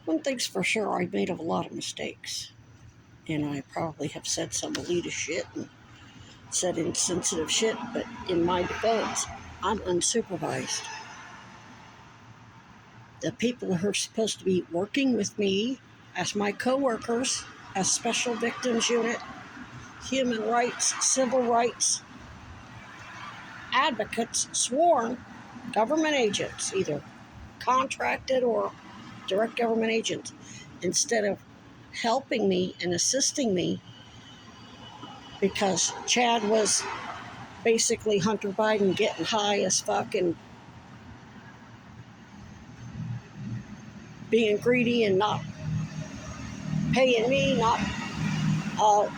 One thing's for sure, I made a lot of mistakes. And I probably have said some elitist shit and said insensitive shit, but in my defense, I'm unsupervised. The people who are supposed to be working with me as my co-workers, as Special Victims Unit, human rights, civil rights advocates, sworn government agents, either contracted or direct government agents, instead of helping me and assisting me, because Chad was basically Hunter Biden getting high as fuck and being greedy and not paying me, not uh,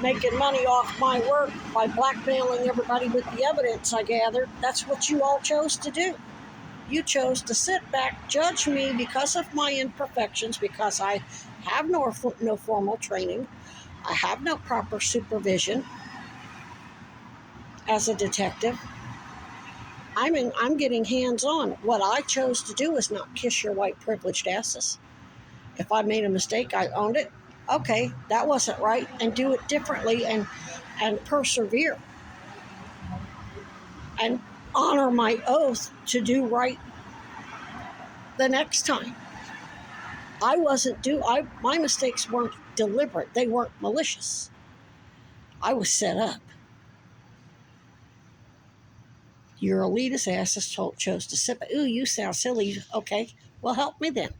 making money off my work by blackmailing everybody with the evidence I gathered. That's what you all chose to do. You chose to sit back, judge me because of my imperfections, because I have no formal training. I have no proper supervision as a detective. I'm getting hands-on. What I chose to do is not kiss your white privileged asses. If I made a mistake, I owned it. Okay, that wasn't right, and do it differently and persevere and honor my oath to do right the next time. My mistakes weren't deliberate. They weren't malicious. I was set up. Your elitist asses chose to sit back. Ooh, you sound silly. Okay, well, help me then.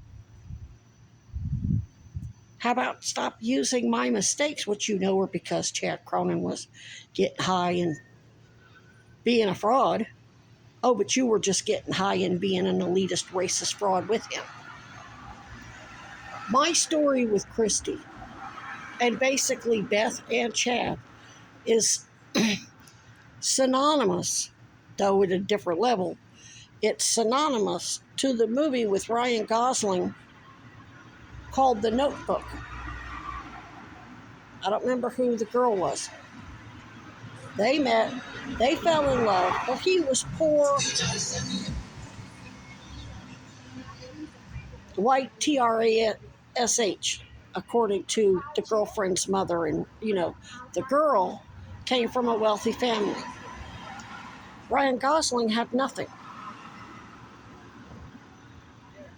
How about stop using my mistakes, which you know were because Chad Cronon was getting high and being a fraud. Oh, but you were just getting high and being an elitist, racist fraud with him. My story with Christy, and basically Beth and Chad, is synonymous, though at a different level. It's synonymous to the movie with Ryan Gosling called The Notebook. I don't remember who the girl was. They met, they fell in love, but he was poor, white TRASH, according to the girlfriend's mother. And, the girl came from a wealthy family. Ryan Gosling had nothing.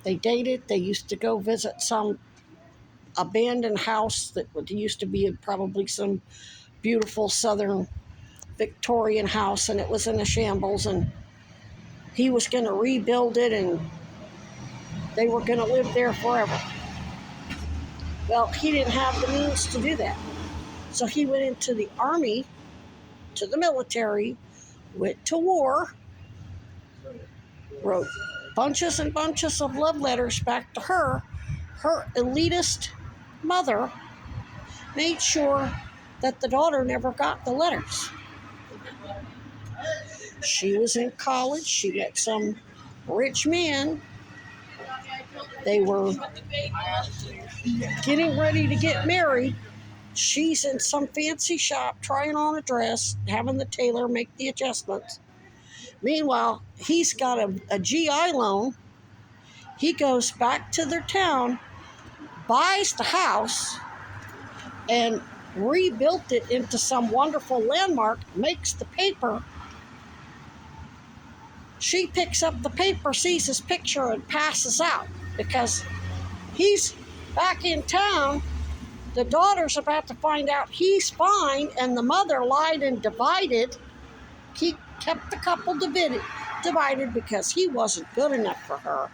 They dated. They used to go visit some abandoned house that used to be probably some beautiful southern Victorian house, and it was in a shambles, and he was going to rebuild it, and they were going to live there forever. Well, he didn't have the means to do that. So he went into the army, to the military, went to war, wrote bunches and bunches of love letters back to her. Her elitist mother made sure that the daughter never got the letters. She was in college. She met some rich man. They were getting ready to get married. She's in some fancy shop trying on a dress, having the tailor make the adjustments. Meanwhile, he's got a GI loan. He goes back to their town, buys the house, and rebuilt it into some wonderful landmark, makes the paper. She picks up the paper, sees his picture, and passes out because he's back in town. The daughter's about to find out he's fine, and the mother lied and divided. He kept the couple divided because he wasn't good enough for her.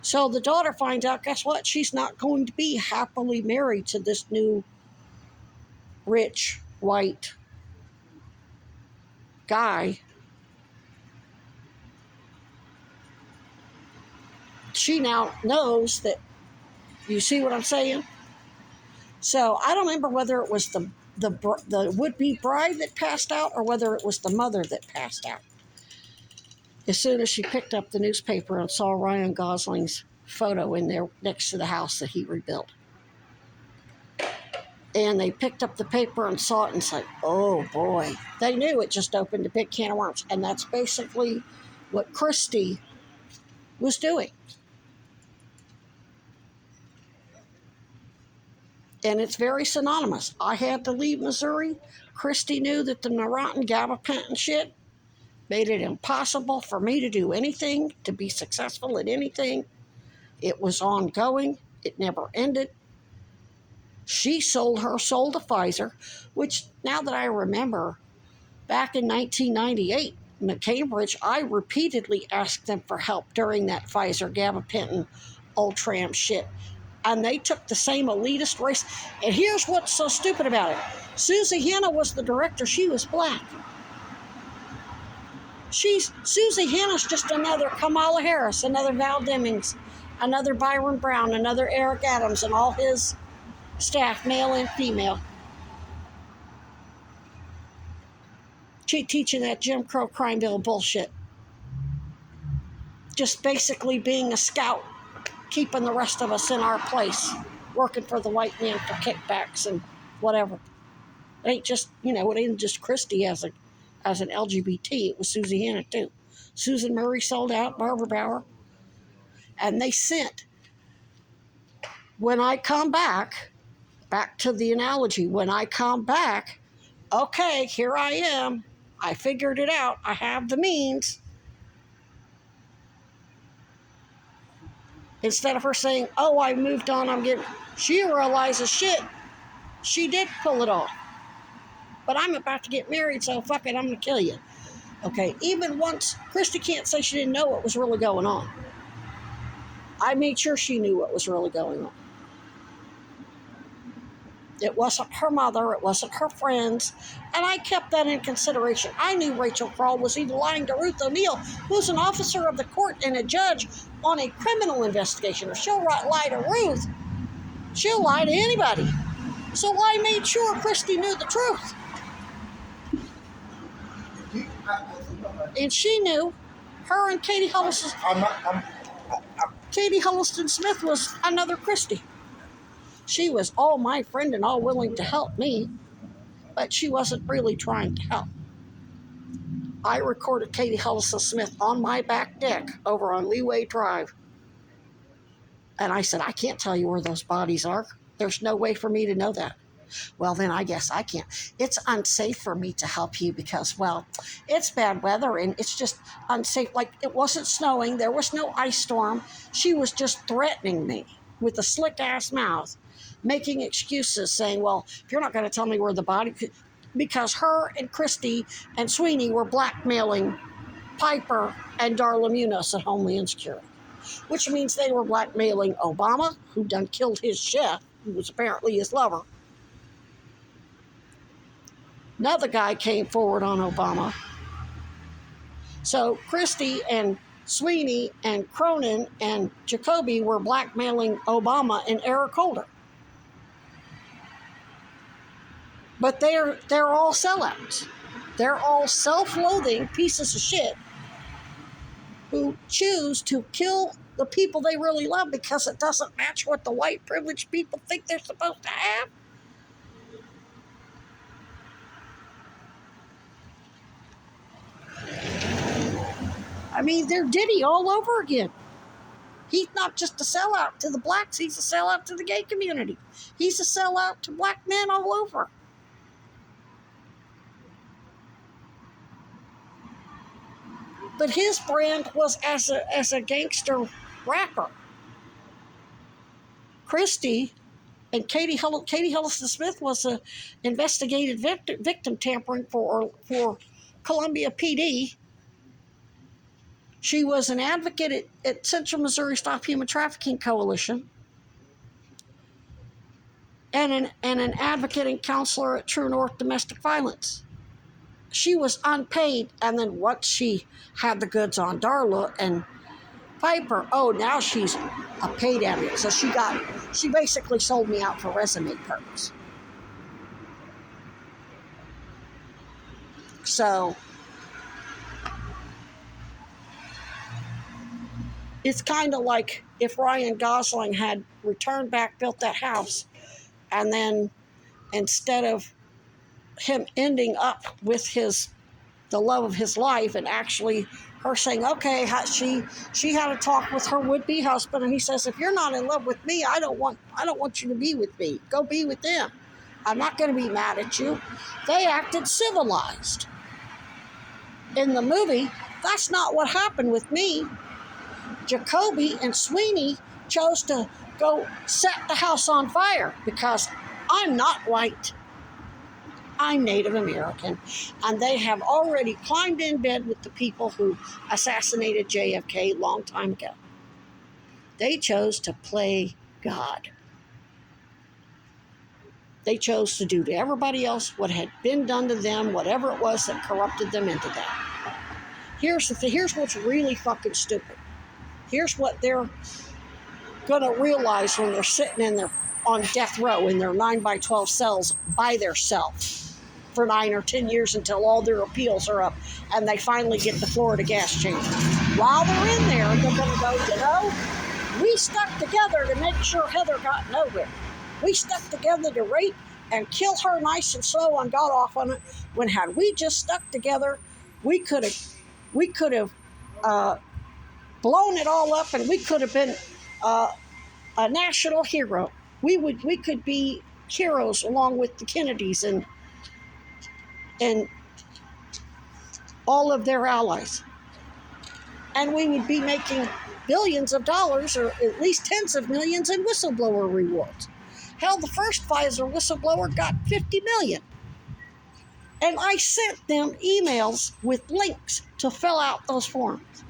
So the daughter finds out, guess what? She's not going to be happily married to this new rich white guy. She now knows that. You see what I'm saying? So I don't remember whether it was the would-be bride that passed out or whether it was the mother that passed out. As soon as she picked up the newspaper and saw Ryan Gosling's photo in there next to the house that he rebuilt. And they picked up the paper and saw it and said, oh boy. They knew it just opened a big can of worms. And that's basically what Christy was doing. And it's very synonymous. I had to leave Missouri. Christy knew that the Neurontin gabapentin shit made it impossible for me to do anything, to be successful at anything. It was ongoing. It never ended. She sold her soul to Pfizer, which now that I remember, back in 1998 in Cambridge, I repeatedly asked them for help during that Pfizer gabapentin Ultram shit. And they took the same elitist race. And here's what's so stupid about it. Susie Hanna was the director. She was black. Susie Hanna's just another Kamala Harris, another Val Demings, another Byron Brown, another Eric Adams, and all his staff, male and female. Teaching that Jim Crow crime bill bullshit. Just basically being a scout, keeping the rest of us in our place, working for the white man for kickbacks and whatever. It ain't just, it ain't just Christy as an LGBT. It was Susie Hanna too. Susan Murray sold out, Barbara Bauer. And they sent, when I come back to the analogy, when I come back, okay, here I am. I figured it out. I have the means. Instead of her saying, oh, I moved on, she realizes, shit, she did pull it off. But I'm about to get married, so fuck it, I'm going to kill you. Okay, even once, Christy can't say she didn't know what was really going on. I made sure she knew what was really going on. It wasn't her mother, it wasn't her friends, and I kept that in consideration. I knew Rachel Kroll was either lying to Ruth O'Neill, who's an officer of the court and a judge on a criminal investigation. If she'll lie to Ruth, she'll lie to anybody. So I made sure Christy knew the truth. And she knew. Her and Katie Huddleston Smith was another Christy. She was all my friend and all willing to help me, but she wasn't really trying to help. I recorded Katie Huddleston Smith on my back deck over on Leeway Drive. And I said, I can't tell you where those bodies are. There's no way for me to know that. Well, then I guess I can't. It's unsafe for me to help you because, well, it's bad weather and it's just unsafe. Like, it wasn't snowing. There was no ice storm. She was just threatening me with a slick-ass mouth, making excuses, saying, well, if you're not going to tell me where the body... Because her and Christy and Sweeney were blackmailing Piper and Darla Munoz at Homeland Security, which means they were blackmailing Obama, who done killed his chef, who was apparently his lover. Another guy came forward on Obama. So Christy and Sweeney and Cronon and Jacoby were blackmailing Obama and Eric Holder. But they're all sellouts. They're all self-loathing pieces of shit who choose to kill the people they really love because it doesn't match what the white privileged people think they're supposed to have. I mean, they're Diddy all over again. He's not just a sellout to the blacks, he's a sellout to the gay community. He's a sellout to black men all over. But his brand was as a gangster rapper. Christy and Katie Huddleston Smith was an investigated victim tampering for Columbia PD. She was an advocate at Central Missouri Stop Human Trafficking Coalition and an advocate and counselor at True North Domestic Violence. She was unpaid, and then once she had the goods on Darla and Piper, now she's a paid advocate. So she basically sold me out for resume purpose. So it's kind of like if Ryan Gosling had returned back, built that house, and then instead of him ending up with the love of his life and actually her saying, okay, she had a talk with her would-be husband, and he says, if you're not in love with me, I don't want you to be with me. Go be with them. I'm not going to be mad at you. They acted civilized. In the movie, that's not what happened with me. Jacoby and Sweeney chose to go set the house on fire because I'm not white. I'm Native American. And they have already climbed in bed with the people who assassinated JFK a long time ago. They chose to play God. They chose to do to everybody else what had been done to them, whatever it was that corrupted them into that. Here's what's really fucking stupid. Here's what they're going to realize when they're sitting in their on death row in their 9x12 cells by themselves for 9 or 10 years until all their appeals are up and they finally get the Florida gas chamber. While they're in there, they're going to go, we stuck together to make sure Heather got nowhere. We stuck together to rape and kill her nice and slow and got off on it. When had we just stuck together, we could have blown it all up, and we could have been a national hero. We could be heroes along with the Kennedys and all of their allies. And we would be making billions of dollars, or at least tens of millions, in whistleblower rewards. Hell, the first Pfizer whistleblower got $50 million. And I sent them emails with links to fill out those forms.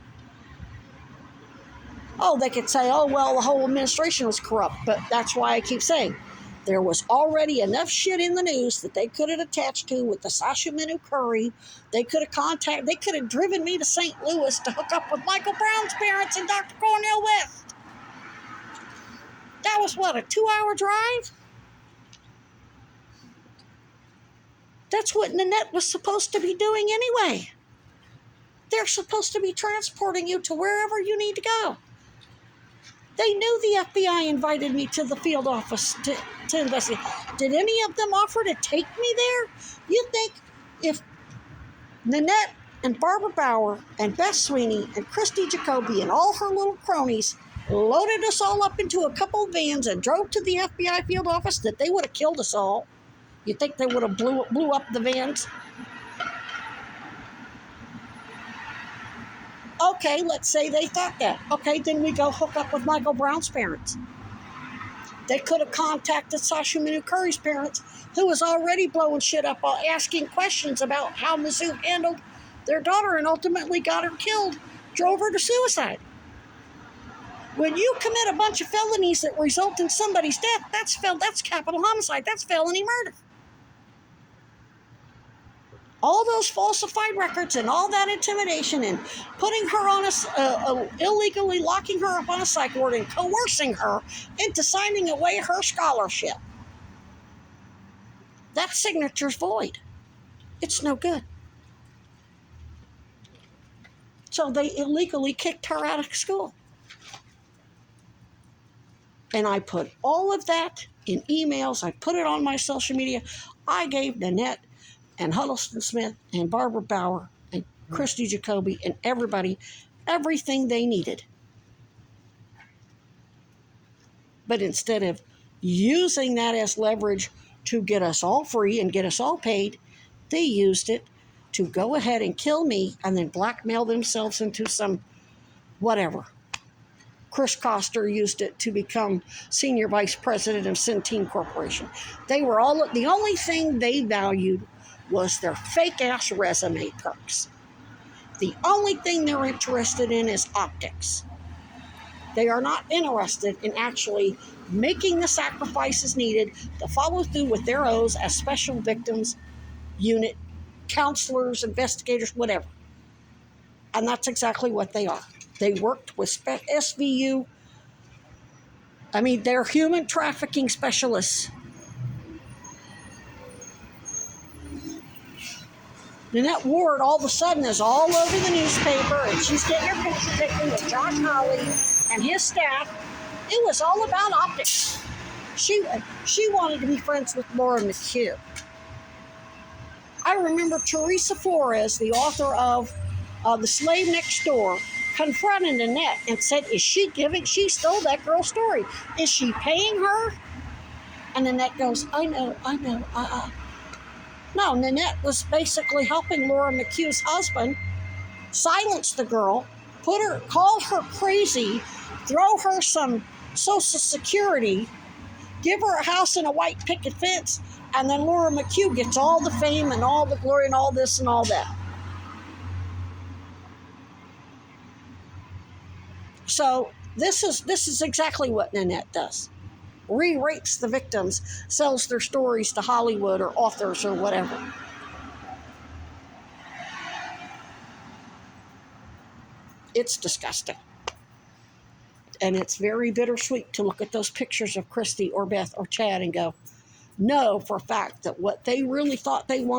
Oh, they could say, oh, well, the whole administration was corrupt. But that's why I keep saying there was already enough shit in the news that they could have attached to with the Sasha Minu Curry. They could have driven me to St. Louis to hook up with Michael Brown's parents and Dr. Cornel West. That was, what, a 2-hour drive? That's what Nanette was supposed to be doing anyway. They're supposed to be transporting you to wherever you need to go. They knew the FBI invited me to the field office to investigate. Did any of them offer to take me there? You think if Nanette and Barbara Bauer and Beth Sweeney and Christy Jacoby and all her little cronies loaded us all up into a couple of vans and drove to the FBI field office, that they would have killed us all? You think they would have blew up the vans? Okay, let's say they thought that. Okay, then we go hook up with Michael Brown's parents. They could have contacted Sasha Minu Curry's parents, who was already blowing shit up, asking questions about how Mizzou handled their daughter and ultimately got her killed, drove her to suicide. When you commit a bunch of felonies that result in somebody's death, that's capital homicide. That's felony murder. All those falsified records and all that intimidation and putting her on illegally locking her up on a psych ward and coercing her into signing away her scholarship. That signature's void. It's no good. So they illegally kicked her out of school. And I put all of that in emails. I put it on my social media. I gave Nanette and Huddleston Smith and Barbara Bauer and Christy Jacoby and everybody everything they needed. But instead of using that as leverage to get us all free and get us all paid, they used it to go ahead and kill me and then blackmail themselves into some whatever. Chris Koster used it to become senior vice president of Centene Corporation. The only thing they valued was their fake-ass resume perks. The only thing they're interested in is optics. They are not interested in actually making the sacrifices needed to follow through with their oaths as special victims unit, counselors, investigators, whatever. And that's exactly what they are. They worked with SVU. They're human trafficking specialists. Nanette Ward all of a sudden is all over the newspaper, and she's getting her picture taken with John Hawley and his staff. It was all about optics. She wanted to be friends with Laura McHugh. I remember Teresa Flores, the author of The slave next door confronted Nanette and said, she stole that girl's story. Is she paying her? And Nanette goes, I know. No, Nanette was basically helping Laura McHugh's husband silence the girl, call her crazy, throw her some Social Security, give her a house and a white picket fence, and then Laura McHugh gets all the fame and all the glory and all this and all that. So this is exactly what Nanette does. Re-rates the victims, sells their stories to Hollywood or authors or whatever. It's disgusting. And it's very bittersweet to look at those pictures of Christy or Beth or Chad and go, know for a fact that what they really thought they wanted